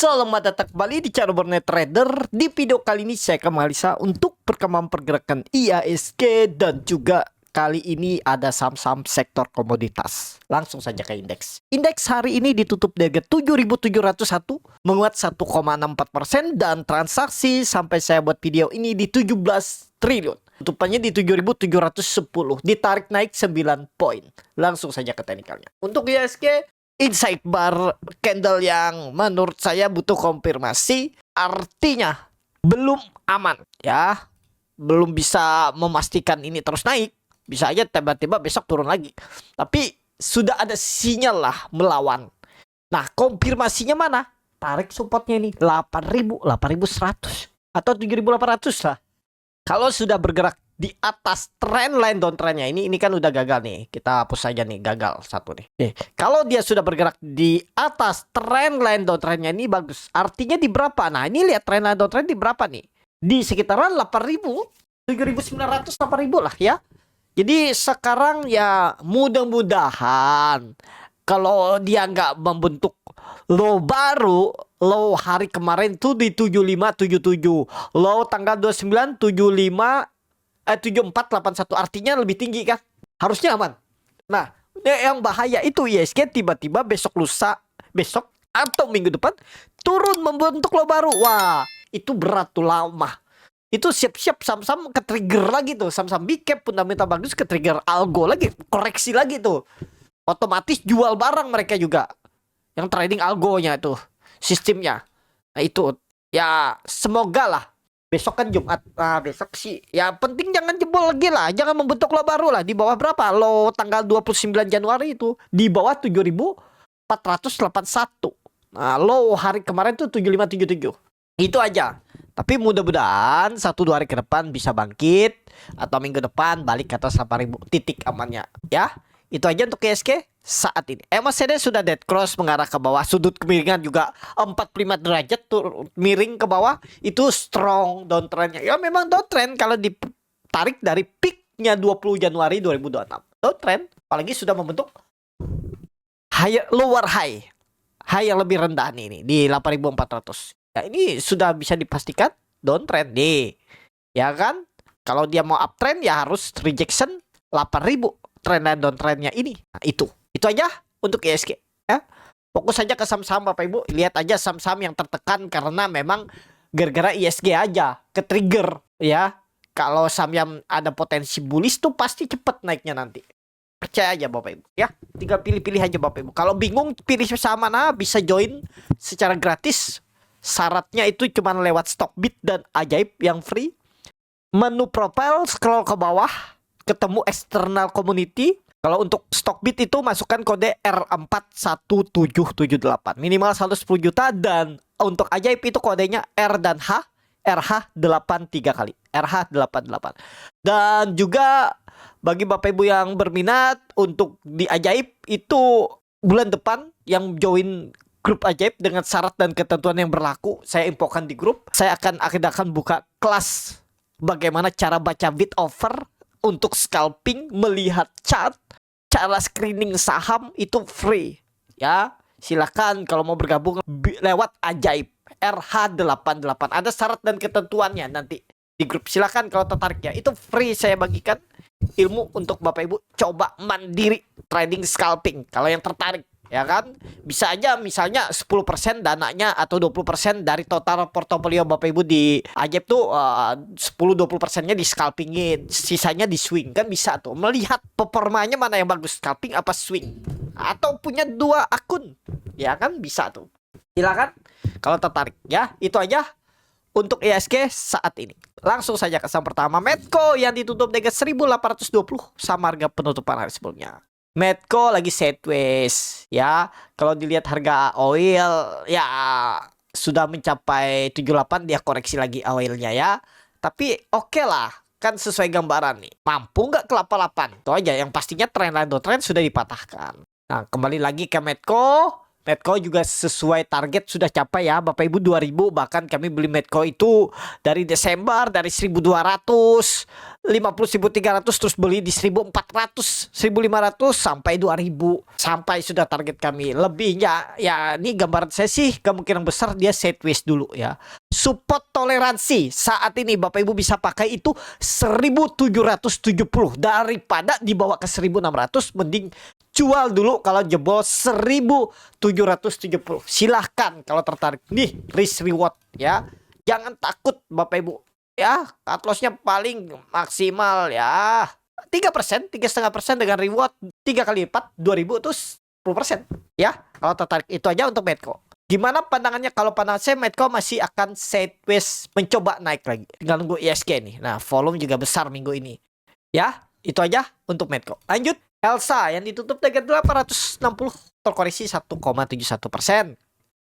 Selamat datang kembali di channel Bernet Trader. Di video kali ini saya akan menganalisa untuk perkembangan pergerakan IHSG dan juga kali ini ada saham-saham sektor komoditas. Langsung saja ke indeks. Indeks hari ini ditutup di harga 7.701, menguat 1,64% dan transaksi sampai saya buat video ini di 17 triliun. Tutupannya di 7.710, ditarik naik 9 poin. Langsung saja ke teknikalnya. Untuk IHSG, inside bar candle yang menurut saya butuh konfirmasi, artinya belum aman ya, belum bisa memastikan ini terus naik, bisa aja tiba-tiba besok turun lagi, tapi sudah ada sinyal lah melawan. Nah, konfirmasinya mana? Tarik supportnya ini 8.000, 8.100 atau 7.800 lah. Kalau sudah bergerak di atas trendline downtrendnya ini kan udah gagal nih. Kita hapus saja nih, gagal satu nih. Kalau dia sudah bergerak di atas trendline downtrendnya ini bagus. Artinya di berapa? Nah, ini lihat trendline downtrend di berapa nih? Di sekitaran 8.000, 7.900, 8.000 lah ya. Jadi sekarang ya mudah-mudahan kalau dia nggak membentuk low baru, low hari kemarin tuh di 7577, low tanggal 29 7481, artinya lebih tinggi kan, harusnya aman. Nah, yang bahaya itu IHSG tiba-tiba besok lusa, besok atau minggu depan turun membentuk low baru. Wah, itu berat tuh, lama. Itu siap-siap saham-saham ke trigger lagi tuh, saham-saham big cap fundamental bagus ke trigger algo lagi, koreksi lagi tuh. Otomatis jual barang mereka juga. Yang trading algonya tuh, sistemnya. Nah, itu ya semoga lah. Besok kan Jumat. Nah, besok sih ya penting jangan jebol lagi lah. Jangan membentuk low baru lah. Di bawah berapa? Low tanggal 29 Januari itu di bawah 7.481. Nah, low hari kemarin tuh 7577. Itu aja. Tapi mudah-mudahan 1-2 hari ke depan bisa bangkit, atau minggu depan balik ke atas 8.000 titik amannya ya. Itu aja untuk IHSG saat ini. MACD sudah dead cross mengarah ke bawah. Sudut kemiringan juga 45 derajat tuh miring ke bawah. Itu strong downtrendnya. Ya memang downtrend kalau ditarik dari peaknya 20 Januari 2026. Downtrend. Apalagi sudah membentuk lower high. High yang lebih rendah nih di 8.400. Ya ini sudah bisa dipastikan downtrend nih. Ya kan? Kalau dia mau uptrend ya harus rejection 8.000. Trend dan downtrendnya ini. Nah, itu aja untuk IHSG ya. Fokus saja ke saham-saham Bapak Ibu. Lihat aja saham-saham yang tertekan karena memang gara-gara IHSG aja ke trigger ya. Kalau saham yang ada potensi bullish tuh pasti cepet naiknya nanti. Percaya aja Bapak Ibu ya. Tinggal pilih-pilih aja Bapak Ibu. Kalau bingung pilih saham mana, bisa join secara gratis. Syaratnya itu cuma lewat Stockbit dan Ajaib yang free. Menu profile scroll ke bawah, ketemu external community. Kalau untuk Stockbit itu masukkan kode R41778, minimal saldo 10 juta. Dan untuk Ajaib itu kodenya R dan H, RH8 3 kali, RH88. Dan juga bagi Bapak Ibu yang berminat untuk di Ajaib itu bulan depan yang join grup Ajaib dengan syarat dan ketentuan yang berlaku, saya infokan di grup. Saya akan buka kelas bagaimana cara baca bid offer untuk scalping, melihat chart, cara screening saham itu free ya. Silakan kalau mau bergabung lewat Ajaib RH88. Ada syarat dan ketentuannya nanti di grup. Silakan kalau tertarik ya. Itu free, saya bagikan ilmu untuk Bapak Ibu coba mandiri trading scalping. Kalau yang tertarik ya kan, bisa aja misalnya 10% dananya atau 20% dari total portofolio Bapak Ibu di Ajaib tuh 10-20%-nya di scalpingin, sisanya di swing, kan bisa tuh melihat performanya mana yang bagus, scalping apa swing, atau punya 2 akun ya kan, bisa tuh. Silakan kalau tertarik ya. Itu aja untuk IHSG saat ini. Langsung saja ke saham pertama, Medco yang ditutup dengan 1.820 sama harga penutupan hari sebelumnya. Medco lagi sideways ya. Kalau dilihat harga oil ya sudah mencapai 78, dia koreksi lagi oilnya ya. Tapi oke lah, kan sesuai gambaran nih. Mampu nggak ke 88? Itu aja yang pastinya trendline downtrend sudah dipatahkan. Nah, kembali lagi ke Medco. Medco juga sesuai target sudah capai ya Bapak Ibu 2000, bahkan kami beli Medco itu dari Desember dari 1200, 50.300 terus beli di 1400, 1500 sampai 2000 sampai sudah target kami. Lebihnya ya ini gambaran saya sih kemungkinan besar dia sideways dulu ya. Support toleransi saat ini Bapak Ibu bisa pakai itu 1770 daripada dibawa ke 1600, mending jual dulu kalau jebol 1770. Silahkan kalau tertarik. Nih risk reward ya. Jangan takut Bapak Ibu. Ya, cut lossnya paling maksimal ya 3%, 3,5% dengan reward 3 kali lipat 2000 itu 10%. Ya, kalau tertarik itu aja untuk Medco. Gimana pandangannya? Kalau pandangan saya Medco masih akan sideways mencoba naik lagi. Tinggal nunggu ISG nih. Nah, volume juga besar minggu ini. Ya, itu aja untuk Medco. Lanjut, Elsa yang ditutup target 860 terkoreksi 1,71%.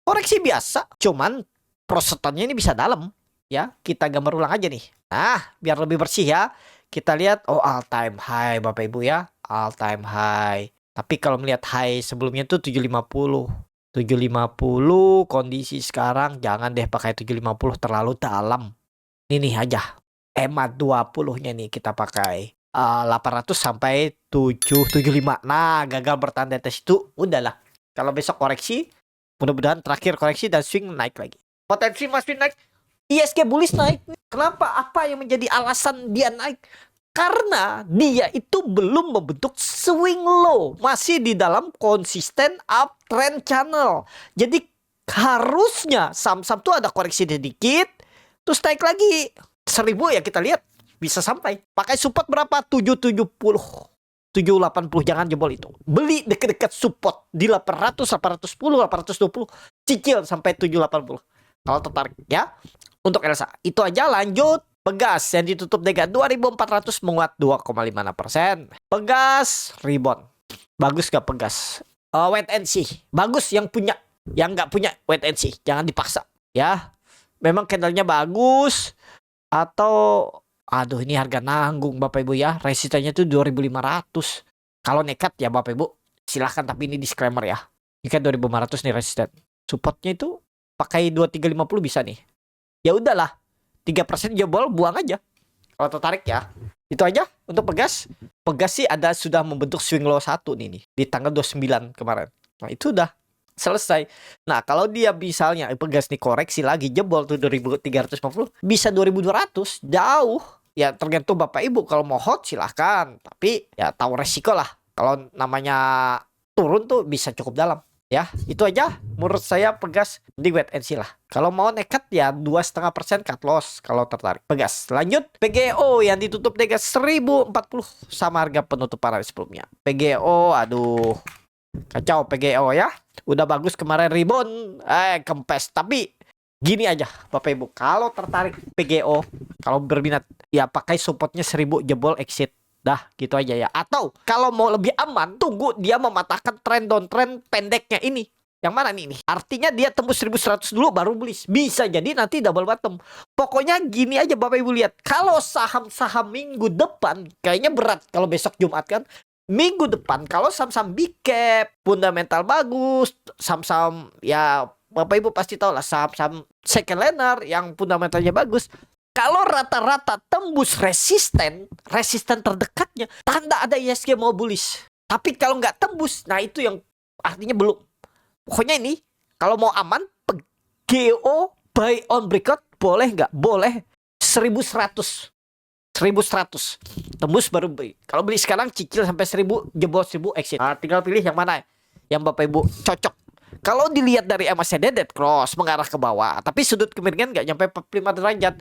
Koreksi biasa, cuman prosetonnya ini bisa dalam. Ya, kita gambar ulang aja nih. Nah, biar lebih bersih ya. Kita lihat, oh all time high Bapak Ibu ya. All time high. Tapi kalau melihat high sebelumnya tuh 750. 750 kondisi sekarang jangan deh pakai 750 terlalu dalam. Ini aja. EMA 20-nya nih kita pakai. 800 sampai 775. Nah, gagal bertahan di atas itu udahlah. Kalau besok koreksi, mudah-mudahan terakhir koreksi dan swing naik lagi. Potensi masih naik. ISG bullish naik. Kenapa? Apa yang menjadi alasan dia naik? Karena dia itu belum membentuk swing low. Masih di dalam konsisten uptrend channel. Jadi harusnya saham-saham tuh ada koreksi sedikit. Terus naik lagi. 1000 ya kita lihat. Bisa sampai. Pakai support berapa? 770. 780. Jangan jebol itu. Beli dekat-dekat support. Di 800, 810, 820. Cicil sampai 780. Kalau tertarik ya. Untuk Elsa. Itu aja, lanjut. Pegas yang ditutup dega 2400 menguat 2,56%. Pegas rebound. Bagus gak Pegas? Wait and see. Bagus yang punya. Yang gak punya wait and see. Jangan dipaksa ya. Memang candlenya bagus. Atau aduh ini harga nanggung Bapak Ibu ya. Resistennya tuh 2500. Kalau nekat ya Bapak Ibu silahkan, tapi ini disclaimer ya. Ini kan 2500 nih resisten. Supportnya itu pakai 2350 bisa nih. Ya udahlah, 3% jebol buang aja. Kalau tertarik ya. Itu aja untuk Pegas. Pegas sih ada sudah membentuk swing low 1 nih di tanggal 29 kemarin. Nah, itu udah selesai. Nah, kalau dia misalnya Pegas nih koreksi lagi jebol tuh 2350, bisa 2200, jauh. Ya tergantung Bapak Ibu, kalau mau hold silahkan. Tapi ya tahu resiko lah. Kalau namanya turun tuh bisa cukup dalam. Ya, itu aja menurut saya Pegas di wait and see lah. Kalau mau nekat ya 2,5% cut loss kalau tertarik. Pegas. Lanjut, PGO yang ditutup dega 1040 sama harga penutupan hari sebelumnya. PGO, aduh. Kacau PGO ya. Udah bagus kemarin rebound, kempes. Tapi gini aja Bapak Ibu, kalau tertarik PGO, kalau berminat ya pakai supportnya 1000 jebol exit. Dah gitu aja ya. Atau kalau mau lebih aman, tunggu dia mematahkan trend downtrend pendeknya ini. Yang mana nih? Artinya dia tembus 1100 dulu baru beli. Bisa jadi nanti double bottom. Pokoknya gini aja Bapak Ibu lihat. Kalau saham-saham minggu depan kayaknya berat kalau besok Jumat kan. Minggu depan kalau saham-saham big cap, fundamental bagus, saham-saham ya Bapak Ibu pasti tahu lah, saham-saham second liner yang fundamentalnya bagus. Kalau rata-rata tembus resisten terdekatnya, tanda ada ISG mau bullish. Tapi kalau nggak tembus, nah itu yang artinya belum. Pokoknya ini, kalau mau aman, PGO buy on breakout, boleh nggak? Boleh. 1100. Tembus baru beli. Kalau beli sekarang cicil sampai 1000, jebol 1000 exit. Nah, tinggal pilih yang mana yang Bapak Ibu cocok. Kalau dilihat dari MACD dead cross mengarah ke bawah, tapi sudut kemiringan nggak nyampe 45 derajat.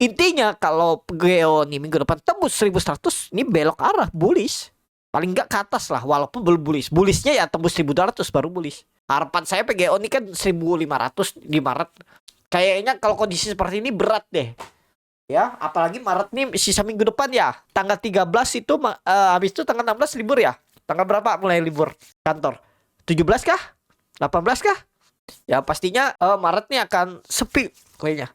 Intinya kalau PGO nih minggu depan tembus 1100, ini belok arah bullish. Paling nggak ke atas lah, walaupun belum bullish. Bullishnya ya tembus 1200 baru bullish. Harapan saya PGO ini kan 1500 di Maret. Kayaknya kalau kondisi seperti ini berat deh. Ya, apalagi Maret nih sisa minggu depan ya. Tanggal 13 itu habis itu tanggal 16 libur ya. Tanggal berapa mulai libur kantor? 17 kah? 18 kah? Ya pastinya Maret nih akan sepi kayaknya.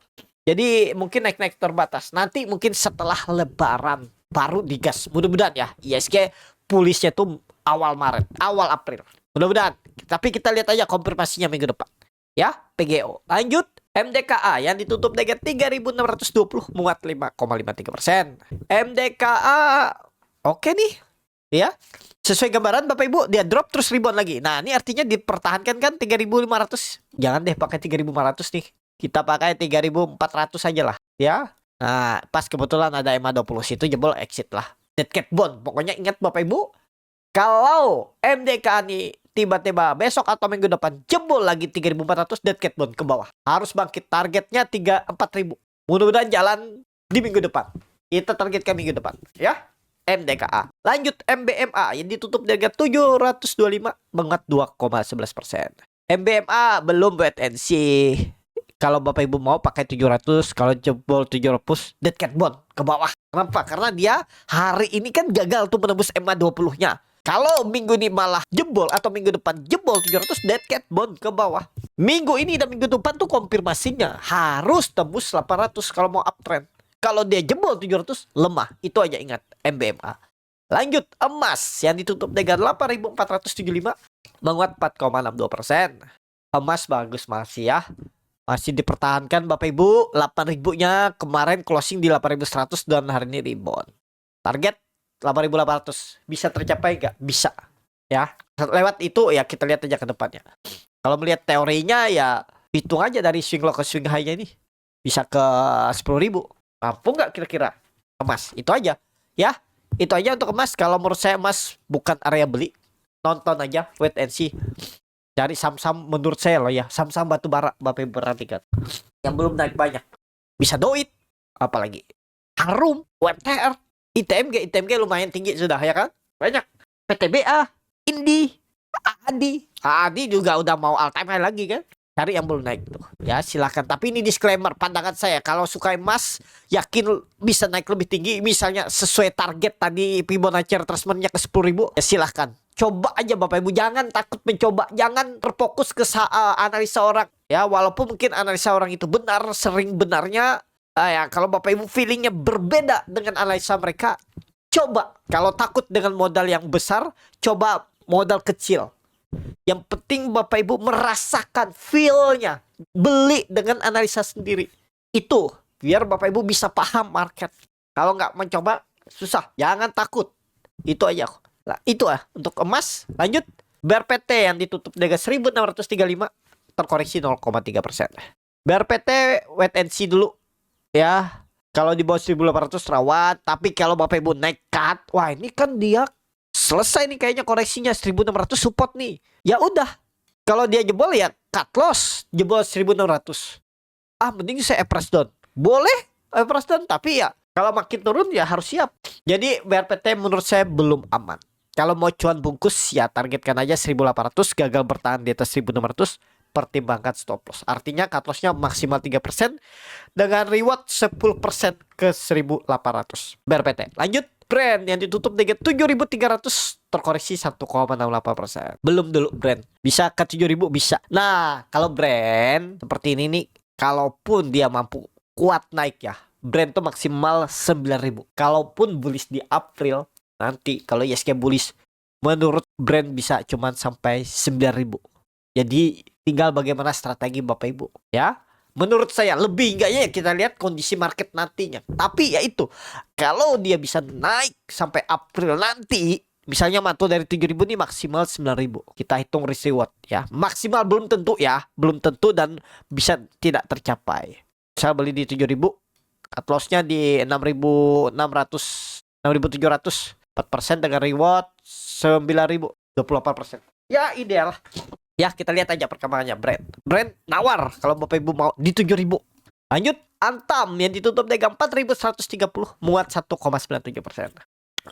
Jadi mungkin naik-naik terbatas. Nanti mungkin setelah Lebaran baru digas. Mudah-mudahan ya ISG pulihnya tuh awal Maret, awal April. Mudah-mudahan. Tapi kita lihat aja konfirmasinya minggu depan. Ya, PGO. Lanjut, MDKA yang ditutup dengan 3.620 menguat 5,53%. MDKA oke nih. Ya. Sesuai gambaran Bapak Ibu, dia drop terus rebound lagi. Nah, ini artinya dipertahankan kan 3.500. Jangan deh pakai 3.500 nih. Kita pakai 3.400 aja lah, ya. Nah, pas kebetulan ada EMA20 situ jebol exit lah. Dead cat bond. Pokoknya ingat Bapak Ibu, kalau MDKA nih tiba-tiba besok atau minggu depan jebol lagi 3.400, dead cat bond ke bawah. Harus bangkit, targetnya 4.000. Mudah-mudahan jalan di minggu depan. Kita targetkan minggu depan, ya. MDKA. Lanjut MBMA yang ditutup dengan 725 menguat 2,11%. MBMA belum wait and see. Kalau Bapak Ibu mau pakai 700, kalau jebol 700, dead cat bond ke bawah. Kenapa? Karena dia hari ini kan gagal tuh menembus MA20-nya. Kalau minggu ini malah jebol atau minggu depan jebol 700, dead cat bond ke bawah. Minggu ini dan minggu depan tuh konfirmasinya harus tembus 800 kalau mau uptrend. Kalau dia jebol 700, lemah. Itu aja ingat, MBMA. Lanjut, emas yang ditutup dengan 8.475 menguat 4,62%. Emas bagus masih ya. Masih dipertahankan Bapak Ibu. 8.000-nya kemarin closing di 8.100 dan hari ini rebound. Target 8.800. Bisa tercapai nggak? Bisa. Ya. Lewat itu ya kita lihat aja ke depannya. Kalau melihat teorinya ya hitung aja dari swing low ke swing high-nya ini. Bisa ke 10.000. Mampu nggak kira-kira? Emas. Itu aja. Ya. Itu aja untuk emas. Kalau menurut saya emas bukan area beli. Nonton aja. Wait and see. Cari saham-saham menurut saya loh ya. Saham-saham batu bara Bapak Ibu perhatikan. Yang belum naik banyak. Bisa doit. Apalagi. Harum. WTR. ITMG lumayan tinggi sudah ya kan. Banyak. PTBA. Indi. AADI juga udah mau all time high lagi kan. Cari yang belum naik tuh. Ya silakan. Tapi ini disclaimer pandangan saya. Kalau suka emas yakin bisa naik lebih tinggi. Misalnya sesuai target tadi Fibonacci retracement-nya ke 10.000. Ya silahkan. Coba aja Bapak Ibu. Jangan takut mencoba. Jangan terfokus ke analisa orang. Ya walaupun mungkin analisa orang itu benar. Sering benarnya. Ya kalau Bapak Ibu feelingnya berbeda dengan analisa mereka. Coba. Kalau takut dengan modal yang besar. Coba modal kecil. Yang penting Bapak Ibu merasakan feel-nya. Beli dengan analisa sendiri. Itu. Biar Bapak Ibu bisa paham market. Kalau nggak mencoba susah. Jangan takut. Itu aja. Nah, itu untuk emas. Lanjut. BRPT yang ditutup dengan 1.635 terkoreksi 0,3%. BRPT wait and see dulu. Ya. Kalau di bawah 1.800 rawat. Tapi kalau Bapak Ibu nekat. Wah ini kan dia selesai nih kayaknya koreksinya 1.600 support nih. Ya udah. Kalau dia jebol ya cut loss. Jebol 1.600. Mending saya press down. Boleh press down. Tapi ya kalau makin turun ya harus siap. Jadi BRPT menurut saya belum aman. Kalau mau cuan bungkus ya targetkan aja 1.800. Gagal bertahan di atas 1.600. Pertimbangkan stop loss. Artinya cut lossnya maksimal 3%. Dengan reward 10% ke 1.800. BRPT. Lanjut. Brand yang ditutup dengan 7.300 terkoreksi 1,68%. Belum dulu Brand. Bisa ke 7.000 bisa. Nah kalau Brand seperti ini nih. Kalaupun dia mampu kuat naik ya. Brand tuh maksimal 9.000. Kalaupun bullish di April. Nanti kalau ISG bullish. Menurut Brand bisa cuman sampai 9.000. Jadi tinggal bagaimana strategi Bapak Ibu. Ya. Menurut saya lebih enggaknya ya kita lihat kondisi market nantinya. Tapi ya itu. Kalau dia bisa naik sampai April nanti. Misalnya mantul dari 7.000 nih maksimal 9.000. Kita hitung risk reward ya. Maksimal belum tentu ya. Belum tentu dan bisa tidak tercapai. Saya beli di 7.000. Cut loss-nya di 6.600. 6.700. 4% dengan reward 9.000. 28%. Ya ideal. Ya kita lihat aja perkembangannya Brand nawar kalau Bapak Ibu mau di 7.000. Lanjut Antam yang ditutup dengan 4.130 muat 1,97%.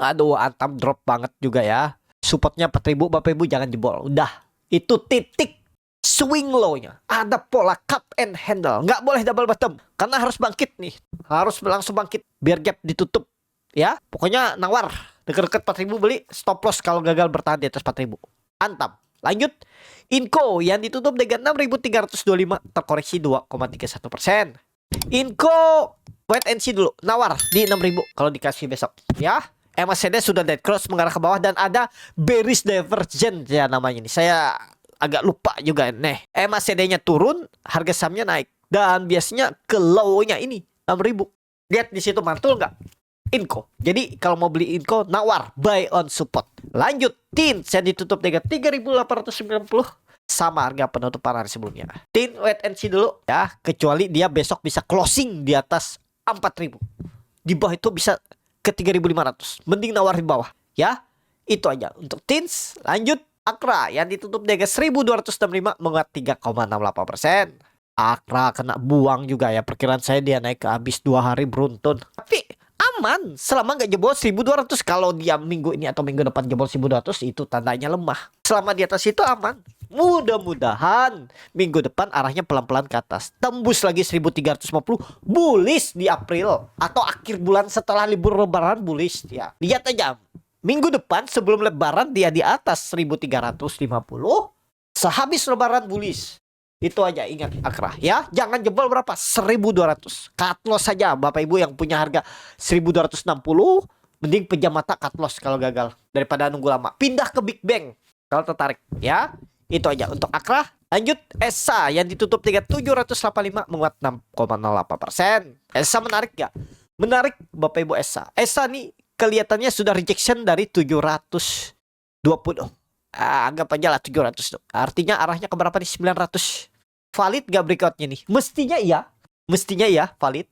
Aduh Antam drop banget juga ya. Supportnya 4.000 Bapak Ibu jangan jebol. Udah itu titik swing low-nya. Ada pola cup and handle. Nggak boleh double bottom. Karena harus bangkit nih. Harus langsung bangkit biar gap ditutup. Ya pokoknya nawar. Deket-deket 4.000 beli. Stop loss kalau gagal bertahan di atas 4.000. Antam. Lanjut, Inco yang ditutup dengan 6.325 terkoreksi 2,31%. Inco wait and see dulu, nawar di 6.000 kalau dikasih besok. Ya, MACD sudah dead cross mengarah ke bawah dan ada bearish divergence ya namanya ini. Saya agak lupa juga nih. MACD-nya turun, harga sahamnya naik. Dan biasanya ke low-nya ini 6.000. Lihat di situ mantul nggak? Inco. Jadi kalau mau beli Inco, nawar, buy on support. Lanjut, TIN saya ditutup dengan 3.890 sama harga penutupan hari sebelumnya. TIN wait and see dulu ya, kecuali dia besok bisa closing di atas 4.000. Di bawah itu bisa ke 3.500. Mending nawar di bawah ya. Itu aja untuk TINS. Lanjut, Akra yang ditutup dengan 1.265 menguat 3,68%. Akra kena buang juga ya. Perkiraan saya dia naik ke habis 2 hari beruntun. Tapi aman selama nggak jebol 1.200. Kalau dia minggu ini atau minggu depan jebol 1.200, itu tandanya lemah. Selama di atas itu aman. Mudah-mudahan minggu depan arahnya pelan-pelan ke atas. Tembus lagi 1.350, bullish di April atau akhir bulan setelah libur lebaran, bullish ya. Lihat aja. Minggu depan sebelum lebaran dia di atas 1.350. Sehabis lebaran bullish. Itu aja, ingat Akra ya. Jangan jebol berapa? 1.200. Cut loss saja Bapak Ibu yang punya harga 1.260. Mending pejam mata cut loss kalau gagal daripada nunggu lama. Pindah ke Big Bang kalau tertarik ya. Itu aja untuk Akra. Lanjut, ESA yang ditutup 3.785 menguat 6,08%. ESA menarik gak? Menarik Bapak Ibu ESA. ESA nih kelihatannya sudah rejection dari 720. Anggap aja lah 700 tuh. Artinya arahnya ke berapa nih? 900. Valid gak breakoutnya nih? Mestinya iya. Mestinya ya valid.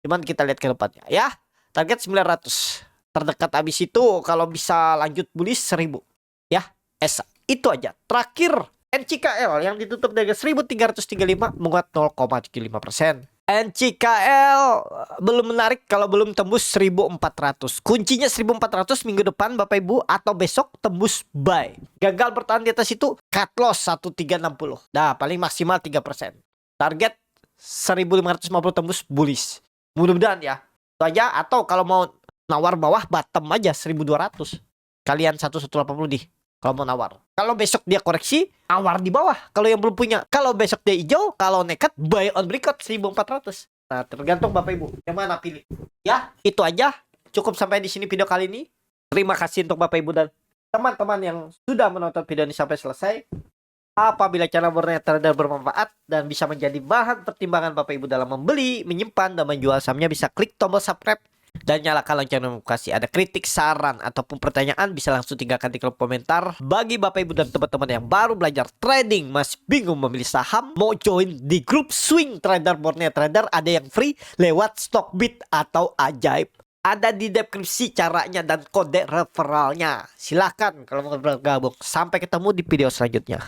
Cuman kita lihat ke depannya ya. Target 900. Terdekat habis itu kalau bisa lanjut bullish 1.000. Ya, ESA. Itu aja. Terakhir NCKL yang ditutup dengan 1.335 menguat 0,75%. NCKL belum menarik kalau belum tembus 1.400. Kuncinya 1.400 minggu depan Bapak Ibu, atau besok tembus buy. Gagal bertahan di atas itu cut loss 1.360. Nah, paling maksimal 3%. Target 1.550 tembus bullish. Mudah-mudahan ya. Itu aja. Atau kalau mau nawar bawah, bottom aja 1.200. Kalian 1180 nih kalau mau nawar. Kalau besok dia koreksi, nawar di bawah kalau yang belum punya. Kalau besok dia hijau, kalau nekat buy on breakout 1.400. Nah, tergantung Bapak Ibu yang mana pilih. Ya, itu aja. Cukup sampai di sini video kali ini. Terima kasih untuk Bapak Ibu dan teman-teman yang sudah menonton video ini sampai selesai. Apabila channel Borneo Trader bermanfaat dan bisa menjadi bahan pertimbangan Bapak Ibu dalam membeli, menyimpan, dan menjual sahamnya, bisa klik tombol subscribe dan nyalakan lonceng notifikasi. Ada kritik, saran, ataupun pertanyaan bisa langsung tinggalkan di kolom komentar. Bagi Bapak Ibu dan teman-teman yang baru belajar trading, masih bingung memilih saham, mau join di grup Swing Trader Borneo Trader, ada yang free lewat Stockbit atau Ajaib. Ada di deskripsi caranya dan kode referralnya. Silahkan kalau mau bergabung. Sampai ketemu di video selanjutnya.